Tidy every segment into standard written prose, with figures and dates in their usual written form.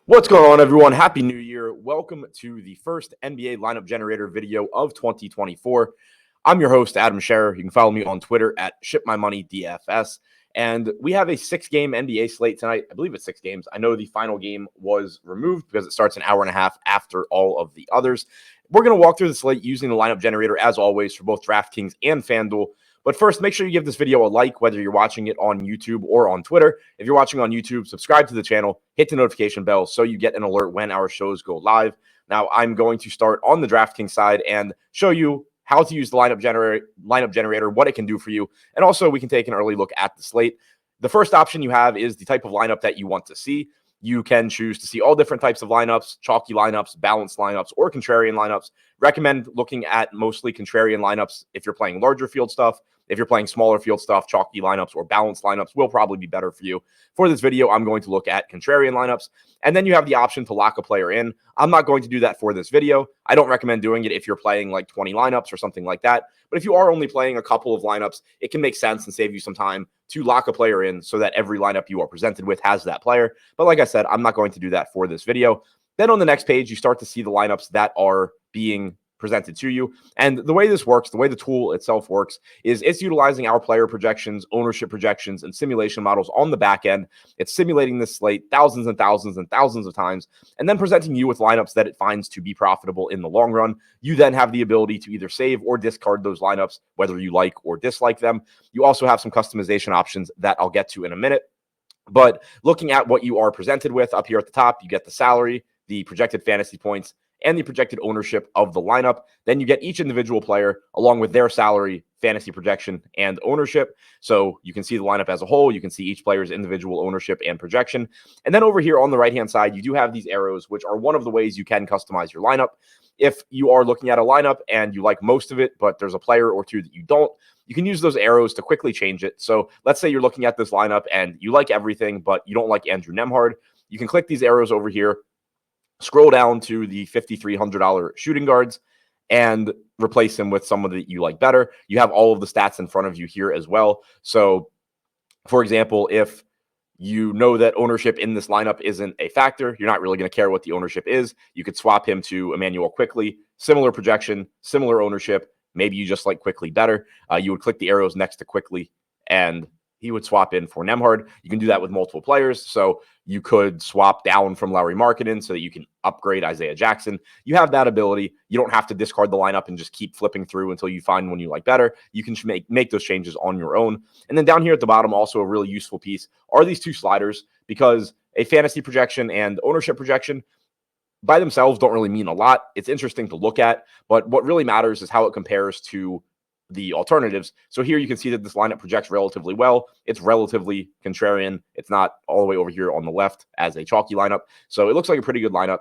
What's going on, everyone? Happy New Year. Welcome to the first NBA lineup generator video of 2024. I'm your host, Adam Scherer. You can follow me on Twitter at ShipMyMoneyDFS. And we have a 6-game NBA slate tonight. I believe it's 6 games. I know the final game was removed because it starts an hour and a half after all of the others. We're going to walk through the slate using the lineup generator, as always, for both DraftKings and FanDuel. But first, make sure you give this video a like, whether you're watching it on YouTube or on Twitter. If you're watching on YouTube, subscribe to the channel, hit the notification bell so you get an alert when our shows go live. Now, I'm going to start on the DraftKings side and show you how to use the lineup generator, what it can do for you, and also we can take an early look at the slate. The first option you have is the type of lineup that you want to see. You can choose to see all different types of lineups, chalky lineups, balanced lineups, or contrarian lineups. Recommend looking at mostly contrarian lineups if you're playing larger field stuff. If you're playing smaller field stuff, chalky lineups or balanced lineups will probably be better for you. For this video, I'm going to look at contrarian lineups, and then you have the option to lock a player in. I'm not going to do that for this video. I don't recommend doing it if you're playing like 20 lineups or something like that. But if you are only playing a couple of lineups, it can make sense and save you some time to lock a player in so that every lineup you are presented with has that player. But like I said, I'm not going to do that for this video. Then on the next page, you start to see the lineups that are being presented to you. And the way this works, the way the tool itself works, is it's utilizing our player projections, ownership projections, and simulation models on the back end. It's simulating this slate thousands and thousands and thousands of times, and then presenting you with lineups that it finds to be profitable in the long run. You then have the ability to either save or discard those lineups, whether you like or dislike them. You also have some customization options that I'll get to in a minute. But looking at what you are presented with up here at the top, you get the salary, the projected fantasy points, and the projected ownership of the lineup. Then you get each individual player along with their salary, fantasy projection, and ownership. So you can see the lineup as a whole. You can see each player's individual ownership and projection. And then over here on the right-hand side, you do have these arrows, which are one of the ways you can customize your lineup. If you are looking at a lineup and you like most of it, but there's a player or two that you don't, you can use those arrows to quickly change it. So let's say you're looking at this lineup and you like everything, but you don't like Andrew Nembhard. You can click these arrows over here, scroll down to the $5,300 shooting guards, and replace him with someone that you like better. You have all of the stats in front of you here as well. So, for example, if you know that ownership in this lineup isn't a factor, you're not really going to care what the ownership is, you could swap him to Emmanuel Quickley. Similar projection, similar ownership. Maybe you just like Quickley better. You would click the arrows next to Quickley, and he would swap in for Nembhard. You can do that with multiple players. So you could swap down from Lauri Markkanen so that you can upgrade Isaiah Jackson. You have that ability. You don't have to discard the lineup and just keep flipping through until you find one you like better. You can make those changes on your own. And then down here at the bottom, also a really useful piece are these two sliders, because a fantasy projection and ownership projection by themselves don't really mean a lot. It's interesting to look at, but what really matters is how it compares to the alternatives. So here you can see that this lineup projects relatively well. It's relatively contrarian. It's not all the way over here on the left as a chalky lineup. So it looks like a pretty good lineup.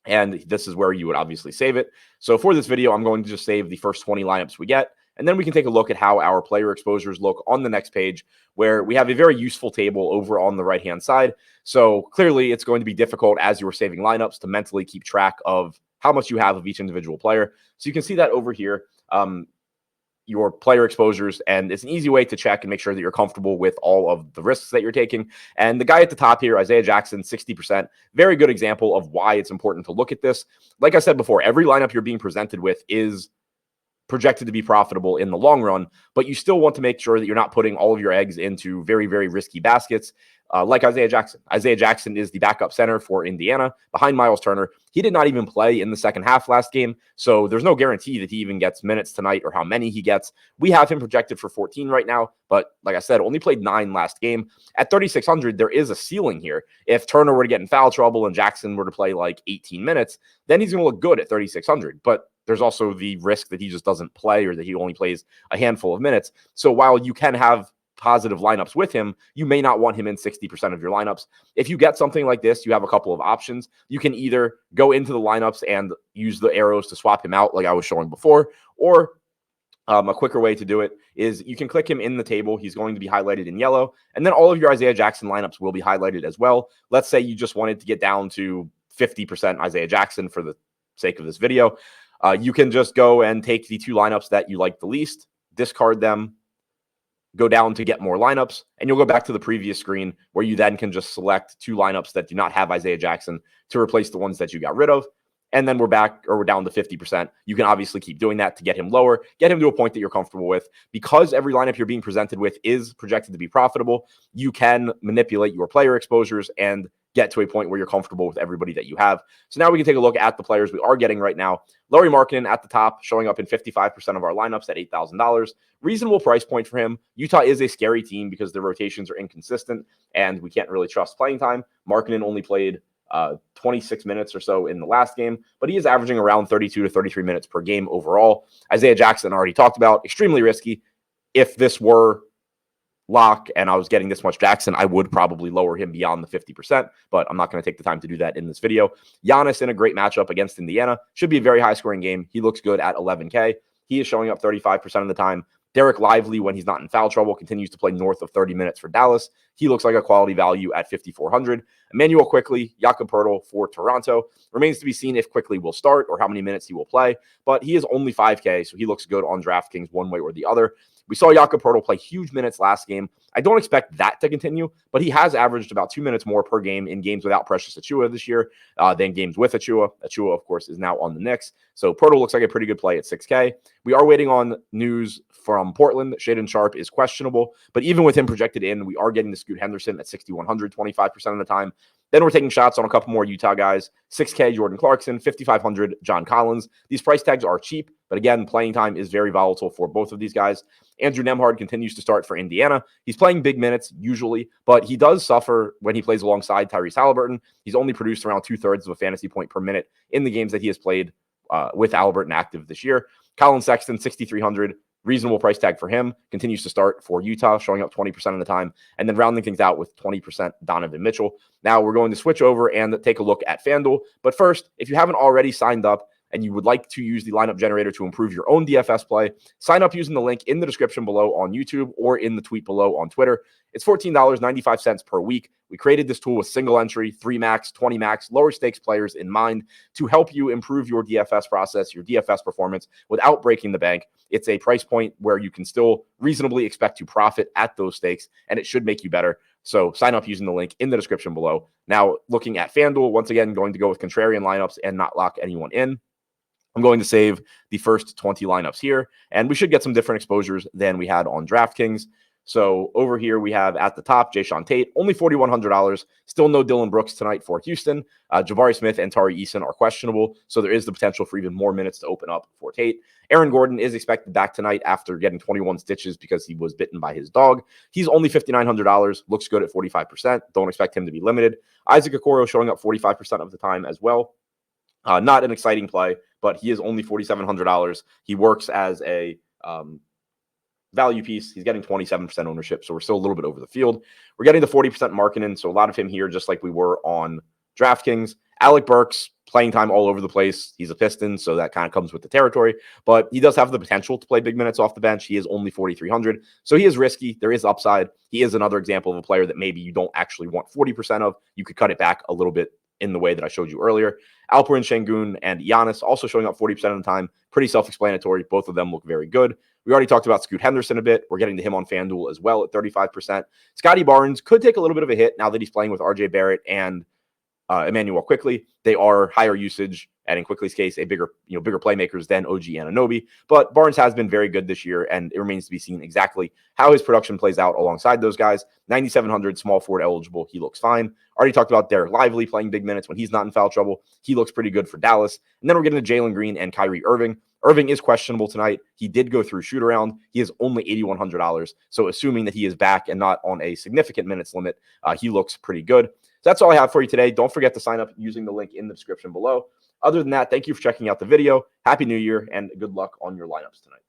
And this is where you would obviously save it. So for this video, I'm going to just save the first 20 lineups we get. And then we can take a look at how our player exposures look on the next page, where we have a very useful table over on the right-hand side. So clearly it's going to be difficult as you are saving lineups to mentally keep track of how much you have of each individual player. So you can see that over here. Your player exposures, and it's an easy way to check and make sure that you're comfortable with all of the risks that you're taking. And the guy at the top here, Isaiah Jackson, 60%, very good example of why it's important to look at this. Like I said before, every lineup you're being presented with is projected to be profitable in the long run, but you still want to make sure that you're not putting all of your eggs into very, very risky baskets. Like Isaiah Jackson. Isaiah Jackson is the backup center for Indiana behind Miles Turner. He did not even play in the second half last game, so there's no guarantee that he even gets minutes tonight or how many he gets. We have him projected for 14 right now, but like I said, only played 9 last game. At 3,600, there is a ceiling here. If Turner were to get in foul trouble and Jackson were to play like 18 minutes, then he's going to look good at 3,600. But there's also the risk that he just doesn't play or that he only plays a handful of minutes. So while you can have positive lineups with him, you may not want him in 60% of your lineups. If you get something like this, you have a couple of options. You can either go into the lineups and use the arrows to swap him out like I was showing before, or a quicker way to do it is you can click him in the table. He's going to be highlighted in yellow, and then all of your Isaiah Jackson lineups will be highlighted as well. Let's say you just wanted to get down to 50% Isaiah Jackson for the sake of this video. You can just go and take the 2 lineups that you like the least, discard them, go down to get more lineups, and you'll go back to the previous screen where you then can just select 2 lineups that do not have Isaiah Jackson to replace the ones that you got rid of. And then we're back, or we're down to 50%. You can obviously keep doing that to get him lower, get him to a point that you're comfortable with. Because every lineup you're being presented with is projected to be profitable, you can manipulate your player exposures and get to a point where you're comfortable with everybody that you have. So now we can take a look at the players we are getting right now. Lauri Markkanen at the top, showing up in 55% of our lineups at $8,000. Reasonable price point for him. Utah is a scary team because their rotations are inconsistent and we can't really trust playing time. Markkanen only played 26 minutes or so in the last game, but he is averaging around 32 to 33 minutes per game overall. Isaiah Jackson already talked about, extremely risky. If this were lock and I was getting this much Jackson, I would probably lower him beyond the 50%, but I'm not going to take the time to do that in this video. Giannis in a great matchup against Indiana. Should be a very high scoring game. He looks good at 11K. He is showing up 35% of the time. Derek Lively, when he's not in foul trouble, continues to play north of 30 minutes for Dallas. He looks like a quality value at 5,400. Emmanuel Quickley, Jakob Poeltl for Toronto. Remains to be seen if Quickley will start or how many minutes he will play, but he is only 5K, so he looks good on DraftKings one way or the other. We saw Jakob Poeltl play huge minutes last game. I don't expect that to continue, but he has averaged about 2 minutes more per game in games without Precious Achiuwa this year than games with Achiuwa. Achiuwa, of course, is now on the Knicks. So Poeltl looks like a pretty good play at 6K. We are waiting on news from Portland. Shaedon Sharpe is questionable, but even with him projected in, we are getting to Scoot Henderson at 6,100, 25% of the time. Then we're taking shots on a couple more Utah guys. 6K, Jordan Clarkson, 5,500, John Collins. These price tags are cheap, but again, playing time is very volatile for both of these guys. Andrew Nembhard continues to start for Indiana. He's playing big minutes usually, but he does suffer when he plays alongside Tyrese Haliburton. He's only produced around 2/3 of a fantasy point per minute in the games that he has played with Haliburton active this year. Colin Sexton, 6,300. Reasonable price tag for him. Continues to start for Utah, showing up 20% of the time, and then rounding things out with 20% Donovan Mitchell. Now we're going to switch over and take a look at FanDuel. But first, if you haven't already signed up and you would like to use the lineup generator to improve your own DFS play, sign up using the link in the description below on YouTube or in the tweet below on Twitter. It's $14.95 per week. We created this tool with single entry, 3 max, 20 max, lower stakes players in mind to help you improve your DFS process, your DFS performance without breaking the bank. It's a price point where you can still reasonably expect to profit at those stakes, and it should make you better. So sign up using the link in the description below. Now, looking at FanDuel, once again, going to go with contrarian lineups and not lock anyone in. I'm going to save the first 20 lineups here, and we should get some different exposures than we had on DraftKings. So over here, we have at the top, Jayshawn Tate, only $4,100. Still no Dylan Brooks tonight for Houston. Jabari Smith and Tari Eason are questionable, so there is the potential for even more minutes to open up for Tate. Aaron Gordon is expected back tonight after getting 21 stitches because he was bitten by his dog. He's only $5,900. Looks good at 45%. Don't expect him to be limited. Isaac Okoro showing up 45% of the time as well. Not an exciting play, but he is only $4,700. He works as a value piece. He's getting 27% ownership, so we're still a little bit over the field. We're getting the 40% Markkanen, so a lot of him here, just like we were on DraftKings. Alec Burks, playing time all over the place. He's a Piston, so that kind of comes with the territory, but he does have the potential to play big minutes off the bench. He is only 4,300, so he is risky. There is upside. He is another example of a player that maybe you don't actually want 40% of. You could cut it back a little bit in the way that I showed you earlier. Alperen Şengün and Giannis also showing up 40% of the time. Pretty self-explanatory. Both of them look very good. We already talked about Scoot Henderson a bit. We're getting to him on FanDuel as well at 35%. Scotty Barnes could take a little bit of a hit now that he's playing with RJ Barrett and Emmanuel Quickley. They are higher usage, and in Quickley's case, a bigger playmakers than OG Anunoby. But Barnes has been very good this year, and it remains to be seen exactly how his production plays out alongside those guys. 9,700, small forward eligible. He looks fine. Already talked about Derek Lively playing big minutes when he's not in foul trouble. He looks pretty good for Dallas. And then we're getting to Jalen Green and Kyrie Irving. Irving is questionable tonight. He did go through shoot around. He is only $8,100. So assuming that he is back and not on a significant minutes limit, he looks pretty good. So that's all I have for you today. Don't forget to sign up using the link in the description below. Other than that, thank you for checking out the video. Happy New Year and good luck on your lineups tonight.